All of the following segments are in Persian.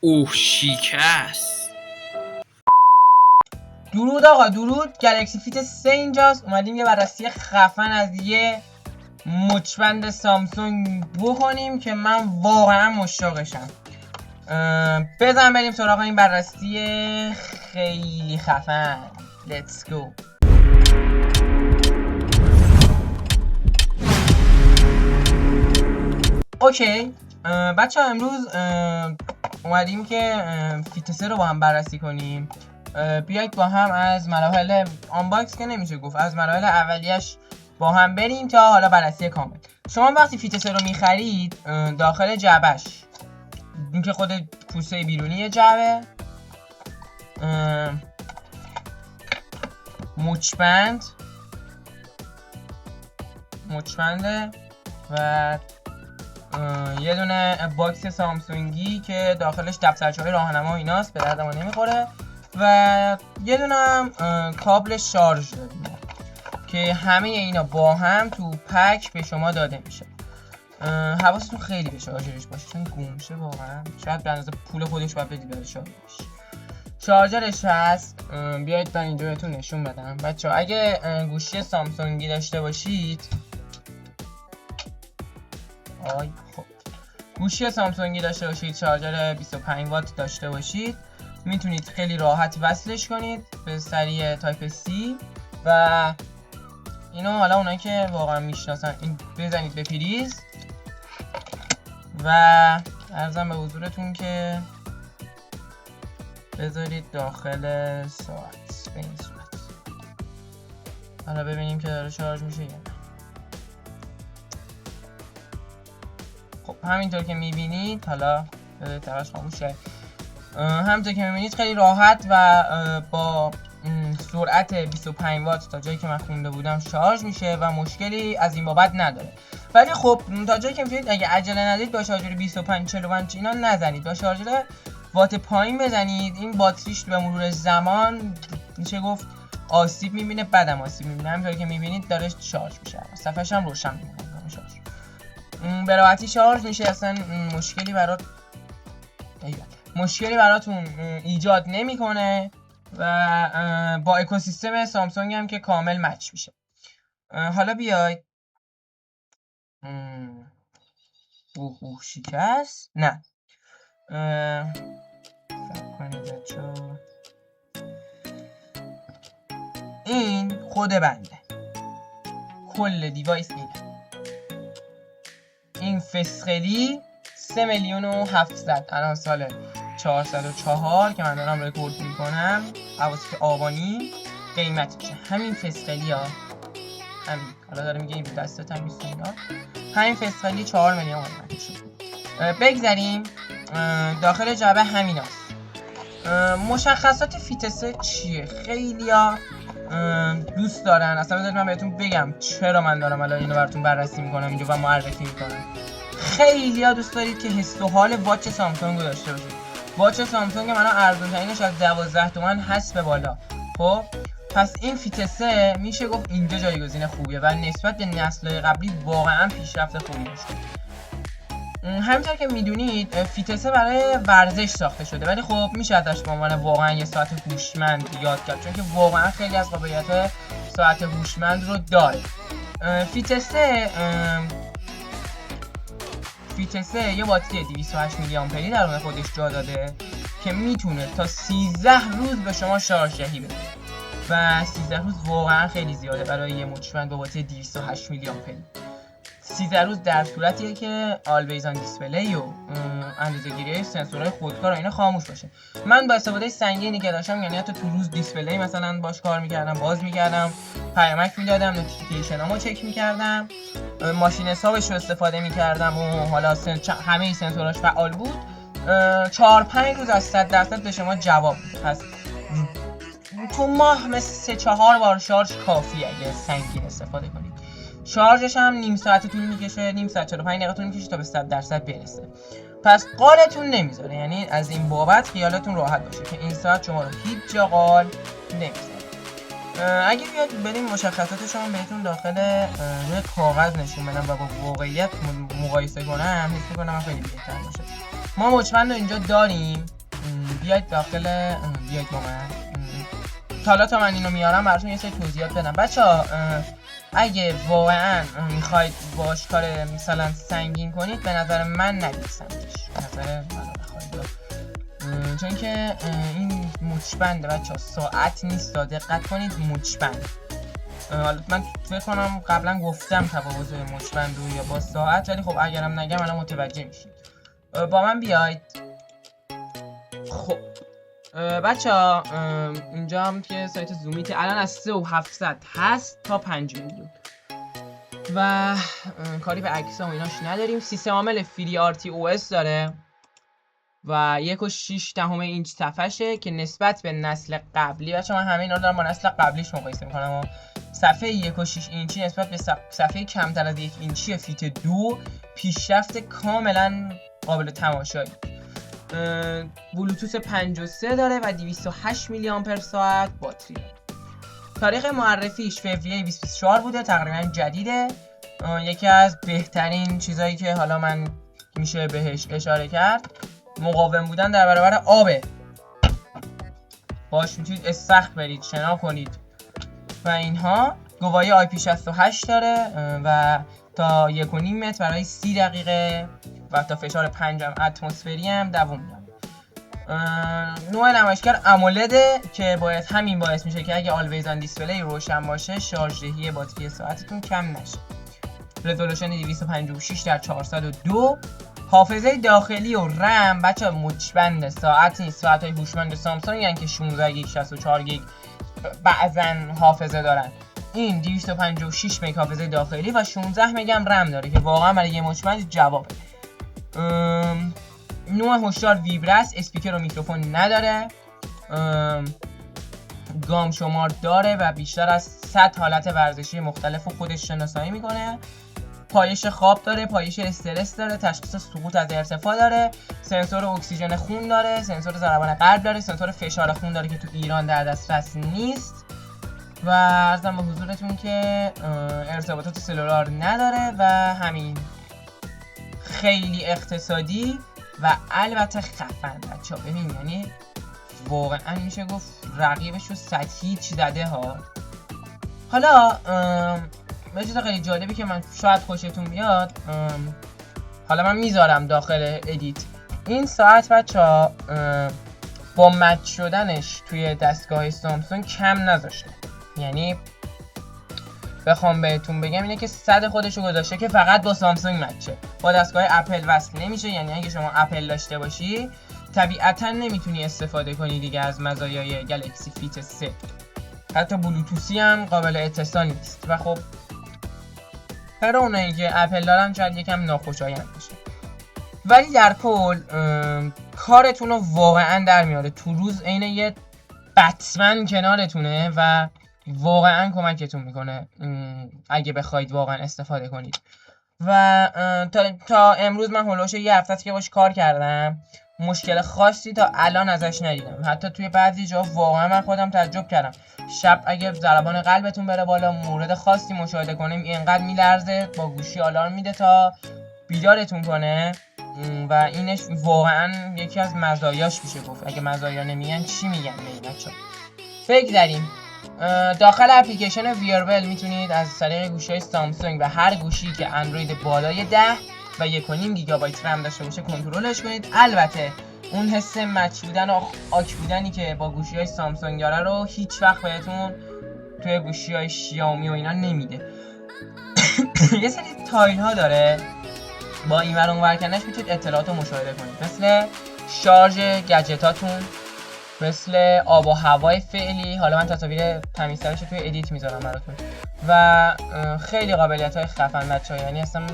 اوه شکست. درود آقا، درود. گلکسی فیت 3 اینجاست. اومدیم یه بررسی خفن از یه مچبند سامسونگ بکنیم که من واقعا مشتاقشم. بزن بریم سراغ این بررسی خیلی خفن. Let's go. اوکی بچه ها، امروز اومدیم که فیت 3 رو با هم بررسی کنیم. بیایید با هم از مراحل آنباکس که نمیشه گفت، از مراحل اولیش با هم بریم تا حالا بررسی کامل. شما وقتی فیت 3 رو میخرید، داخل جعبش این که خود پوسته بیرونی جعبه، مچبنده و یه دونه باکس سامسونگی که داخلش دفترچه‌های راهنما و ایناست، به درد ما نمیخوره، و یه دونه هم کابل شارژ داریم که همه اینا با هم تو پک به شما داده میشه. حواستون خیلی به شارژرش باشه چون گم میشه واقعا، شاید به اندازه پول خودش باید بدی برای شارژرش. شارژرش هست. بیایید من اینجا بهتون نشون بدم بچه‌ها. اگه گوشی سامسونگی داشته باشید، خب گوشی سامسونگی داشته باشید، شارژر 25 وات داشته باشید، میتونید خیلی راحت وصلش کنید به سری تایپ C و اینو حالا اونایی که واقعا میشناسن این بزنید به پریز و عرضم به حضورتون که بذارید داخل ساعت به این صورت. حالا ببینیم که داره شارژ میشه یا نه. خب همینطور که میبینید، حالا تواش خاموش شد، همینطور که میبینید خیلی راحت و با سرعت 25 وات تا جایی که من خونده بودم شارژ میشه و مشکلی از این بابت نداره. ولی خب تا جایی که میتونید اگه عجله ندارید با شارژر 25 45 اینا نزنید، با شارژر وات پایین بزنید. این باتریش به مرور زمان میشه گفت آسیب میبینه، بعدم آسیب میبینه. همینطور که میبینید داره شارژ میشه، صفحه‌ش هم روشن میکنه شارژ. به راحتی شارژ میشه، اصلا مشکلی براتون ایجاد نمیکنه و با اکوسیستم سامسونگ هم که کامل مچ میشه. حالا بیاید شکست نه این خود بنده، کل دیوایس اینه. این فسخلی 3,700,000 الان سال 404 که من دارم رکورد میکنم، اواسط آبانی قیمت میشه. همین فسخلی ها، همین حالا داره میگه این دستت هم نیست اینا، همین فسخلی 4 میلیون قیمتشه. بگذاریم داخل جعبه همین هست. مشخصات فیت 3 چیه؟ خیلی ها دوست دارن، اصلا بذارید من بهتون بگم چرا من دارم الان اینو براتون بررسی میکنم اینجا و معرفی میکنم. خیلی ها دوست دارید که حس و حال واچ سامسونگ رو داشته باشید. واچ سامسونگ من ارزون ترینش از 12 تومن هست به بالا. خب پس این فیت 3 میشه گفت اینجا جایگزین خوبیه و نسبت به نسل‌های قبلی واقعا پیشرفت خوبی داشته. همینطور که میدونید فیت 3 برای ورزش ساخته شده، ولی خب میشه ازش به عنوان واقعا یه ساعت هوشمند یاد کرد چون که واقعا خیلی از قابلیت ساعت هوشمند رو داره. فیت 3 یه باتری 208 میلی آمپری درون خودش جا داده که میتونه تا 13 روز به شما شارژ دهی بده و 13 روز واقعا خیلی زیاده برای یه مچبند با باتری 208 میلی آمپری. 13 روز در صورتیه که آلویز آن دیسپلی و اندازه‌گیری سنسورهای خودکار و اینا خاموش باشه. من با استفاده سنگینی که داشتم، یعنی حتی تو روز دیسپلی مثلا باش کار میکردم، باز میکردم، پیامک میدادم، نوتیفیکیشنامو چک میکردم، ماشین حسابش رو استفاده میکردم و حالا همه سنسوراش فعال بود، 4-5 روز از 100% به شما جواب میده. پس تو ماه مثل 3-4 بار شارژ کافیه اگه سنگین استفاده کنید. شارژش هم نیم ساعت طول میکشه، نیم ساعت 45 دقیقه طول میکشه تا به 100% برسه. پس قالتون نمیذاره، یعنی از این بابت خیالتون راحت باشه که این ساعت شما رو هیچ جا قال نمیذاره. اگه بیاد بریم مشخصاتش رو بهتون داخل روی کاغذ نشون بدم و با واقعیت مقایسه کنم، حس می‌کنم خیلی بهتر باشه. ما مچبند رو اینجا داریم. بیاید داخل بیاید با من. حالا تا من اینو میارم براتون یه سری توضیحات بدم بچه‌ها. اگه واقعا میخواید باش کار مثلا سنگین کنید به نظر من نویسندش، به نظر من بخواید، چون که این مچبنده بچه‌ها، ساعت نیست، دقت کنید مچبند. حالا من فکر کنم قبلا گفتم تفاوت مچبند رو یا با ساعت، ولی خب اگرم نگم الان متوجه میشید. با من بیاید. خب بچه‌ها اینجا هم که سایت زومیت الان از 3700 هست تا 5 میلیون و کاری به عکس و ایناش نداریم. سیستم عامل FreeRTOS داره و 1.6 اینچ صفحشه که نسبت به نسل قبلی، بچه‌ها من همه اینا رو دارم با نسل قبلیش مقایسه میکنم، صفحه 1.6 اینچی نسبت به صفحه کمتر از 1 اینچی فیت 2 پیشرفت کاملا قابل تماشایی. بلوتوث 53 داره و 208 میلی آمپر ساعت باتری. تاریخ معرفیش فوریه 2024 بوده، تقریبا جدیده. یکی از بهترین چیزایی که حالا من میشه بهش اشاره کرد مقاوم بودن در برابر آبه. باش میتونید استخر برید، شنا کنید و اینها. گواهی IP68 داره و تا 1.5 متر برای 30 دقیقه و تا فشار 5 اتمسفری هم دوام میاره. نوع نمایشگر امولده که باید همین باعث میشه که اگه آلویز آن دیسپلی روشن باشه شارژ دهی باتری ساعتتون کم نشه. رزولوشن 256 در 402. حافظه داخلی و رم بچه مچبند ساعت نیست، ساعت های هوشمند سامسونگ یعنی که 16 گیگ 64 گیگ بعضن حافظه دارن. این 256 مگ حافظه داخلی و 16 مگ رم داره که واقعا برای یه مچبند جوابه. نوع هشدار ویبرس، اسپیکر و میکروفون نداره. گام شمار داره و بیشتر از 100 حالت ورزشی مختلف رو خودش شناسایی میکنه. پایش خواب داره، پایش استرس داره، تشخیص سقوط از ارتفاع داره، سنسور اکسیژن خون داره، سنسور ضربان قلب داره، سنسور فشار خون داره که تو ایران در دسترس نیست و عرضم به حضورتون که ارتباطات سلولار نداره و همین. خیلی اقتصادی و البته خفن بچه‌ها. ببین یعنی واقعا میشه گفت رقیبش رو هیچ زده ها. حالا یه چیز خیلی جالبی که من شاید خوشتون بیاد، حالا من میذارم داخل ادیت. این ساعت بچه‌ها با مچ شدنش توی دستگاه سامسونگ کم نذاشته. یعنی بخوام بهتون بگم اینه که صد خودشو گذاشته که فقط با سامسونگ مچه، با دستگاه اپل وصل نمیشه. یعنی اگه شما اپل داشته باشی طبیعتا نمیتونی استفاده کنی دیگه از مزایای گلکسی فیت 3. حتی بلوتوثی هم قابل اتصال نیست و خب برای اونایی که اپل دارن شاید یکم ناخوشایند باشه، ولی در کل کارتون رو واقعا در میاره. تو روز عین یه بتمن کنارتونه و واقعا کمکتون میکنه اگه بخواید واقعا استفاده کنید. و تا امروز من هولوش یه هفته که باش کار کردم، مشکل خاصی تا الان ازش ندیدم. حتی توی بعضی جا واقعا من خودم تعجب کردم. شب اگه ضربان قلبتون بره بالا، مورد خاصی مشاهده کنیم، اینقدر میلرزه، با گوشی آلارم میده تا بیدارتون کنه و اینش واقعا یکی از مزایاش میشه گفت. اگه مزایا نمیگن چی میگن به بچه‌ها؟ بگذریم. داخل اپلیکیشن ویربل میتونید از طریق گوشی‌های سامسونگ و هر گوشی که اندروید بالای 10 و 1.5 گیگابایت رم داشته باشه کنترلش کنید. البته اون حس مچ بودن و آک بودنی که با گوشی‌های سامسونگ داره رو هیچ وقت بهتون توی گوشی‌های شیائومی و اینا نمیده. یه سری تایل ها داره، با این ور اون ور کنش میتونید اطلاعات رو مشاهده کنید، مثل شارژ گجتاتون، مثل آب و هوای فعلی. حالا من تصاویر تمیزترش رو توی ادیت میذارم براتون و خیلی قابلیت های خفن بچه‌ها. یعنی اصلا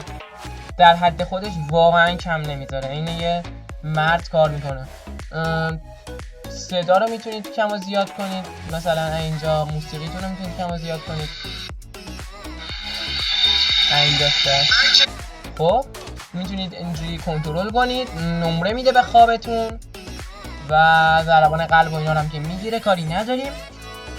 در حد خودش واقعا کم نمیذاره، این یه مرد کار میکنه. صدا رو میتونید کم و زیاد کنید، مثلا اینجا موسیقیتون رو میتونید کم و زیاد کنید اینجا. خب میتونید اینجوری کنترل کنید. نمره میده به خوابتون و ضربان قلب و اینا هم که میگیره، کاری نداریم.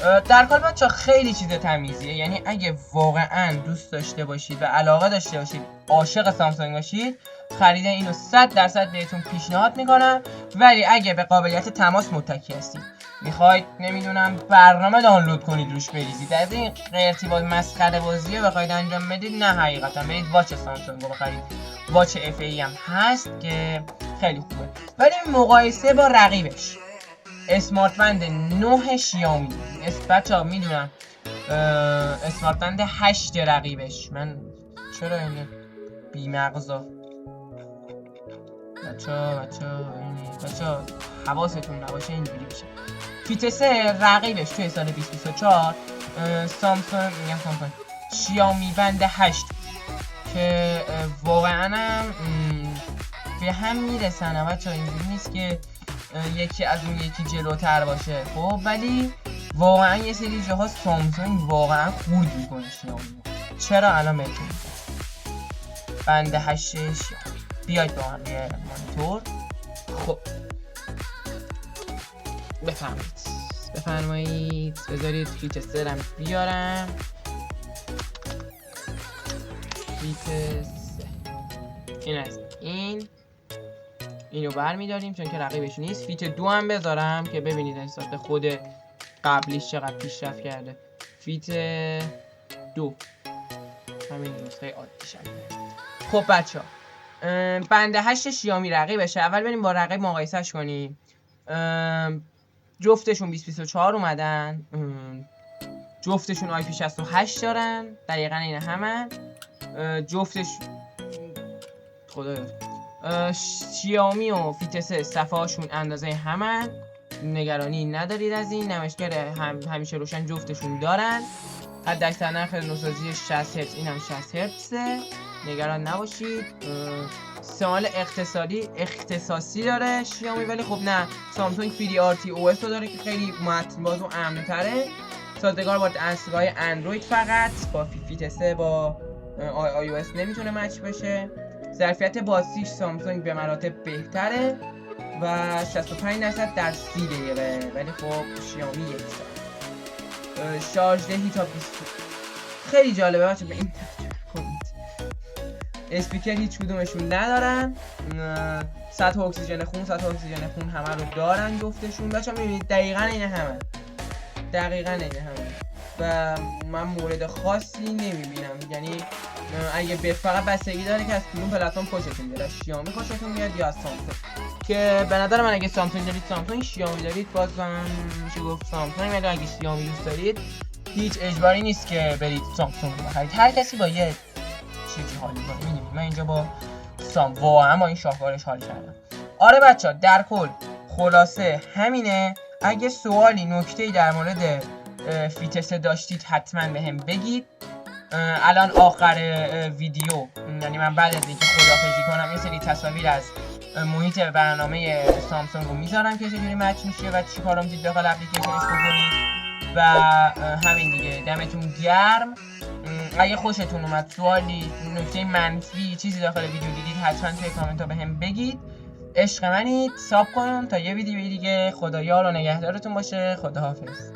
در کل بچه خیلی چیز تمیزیه، یعنی اگه واقعا دوست داشته باشید و علاقه داشته باشید، عاشق سامسونگ باشید، خرید اینو 100% بهتون پیشنهاد میکنم. ولی اگه به قابلیت تماس متکی هستید، میخواید نمیدونم برنامه دانلود کنید روش بریزید، از این ارتباط مسخره بازیه بخواید انجام بدید، نه حقیقتا برید واچ سامسونگ رو بخرید. واچ اف ای هم هست که خیلی خوبه، ولی مقایسه با رقیبش اسمارت بند 9 شیائومی، بچه‌ها میدونم اسمارت بند 8 رقیبش، من چرا اینه بی‌مغزا بچه‌ها حواستون نباشه اینجوری بشه. فیت 3 رقیبش توی سال 2024 سامسونگ شیائومی بند 8 که واقعا هم به هم میرسن بچه‌ها، اینجوری نیست که یکی از اون یکی جلوتر باشه. خب ولی واقعا یه سری جاها سامسونگ واقعا خورد میکنه شیائومی. چرا الان بهتون بند 8 شیائومی. بیاید با هم روی مانیتور. خب بفرمایید بذارید فیت 3 رم بیارم. فیت 3 این است، اینو برمیداریم چون که رقیبش نیست. فیت 2 هم بذارم که ببینید نسبت خود قبلیش چقدر پیشرفت کرده. فیت 2 همین نسخه عادی شده. خب بچه ها بند 8 شیائومی رقیبشه. اول بریم با رقیب مقایسهش کنیم. جفتشون 2024 اومدن، جفتشون آی پی 68 دارن، دقیقا این همه. جفتش خدایا شیائومی و فیت 3 صفحه هاشون اندازه همه، نگرانی ندارید از این. نمایشگر همیشه روشن جفتشون دارن. حداکثر نرخ نوسازی 60 هرتز، این هم 60 هرتزه، نگران نباشید. استعمال اختصاصی داره شیائومی، ولی خب نه، سامسونگ فری آر تی او اس رو داره که خیلی متن‌باز و امن‌تره، سازگار با دستگاه اندروید فقط. با فیت 3 با آی او اس نمیتونه مچ بشه. ظرفیت بازیش سامسونگ به مراتب بهتره و 65% در 30 دقیقه، ولی خب شیائومی 1 ساعت. شارژ دهی تا 20. خیلی جالبه بچه، به این کنید. اسپیکر هیچ کدومشون ندارن. سطح اکسیژن خون همه رو دارن جفتشون. بچه میبینید دقیقا این همه و من مورد خاصی نمیبینم. یعنی اگه فقط بستگی داره که از کدوم پلتفرم خوشتون میاد، شیائومی خوشتون میاد یا از سامسونگ. که به نظر من اگه سامسونگ دارید سامسونگ، شیائومی دارید بازم میشه گفت سامسونگ. ولی اگه شیائومی دوست دارید هیچ اجباری نیست که برید سامسونگ بخرید، هر کسی با یه چیزی حال میکنه. میدونید من اینجا با واقعا با این شاهکارش حال کردم. آره بچه ها در کل خلاصه همینه. اگه سوالی نکته‌ای در مورد فیت 3 داشتید حتما بهم بگید. الان آخر ویدیو، یعنی من بعد از اینکه خداحافظی کنم، یه سری تصاویر از محیط برنامه سامسونگ رو میذارم که چجوری مچ میشه و چی کارا میتونید داخل اپلیکیشنش بکنید. و همین دیگه، دمتون گرم. اگه خوشتون اومد، سوالی، نکته منفی، چیزی داخل ویدیو دیدید، حتما توی کامنت ها بهم بگید. عشق منید. ساب کنم تا یه ویدیو دیگه. خدا یار و نگهدارتون باشه. خداحافظ.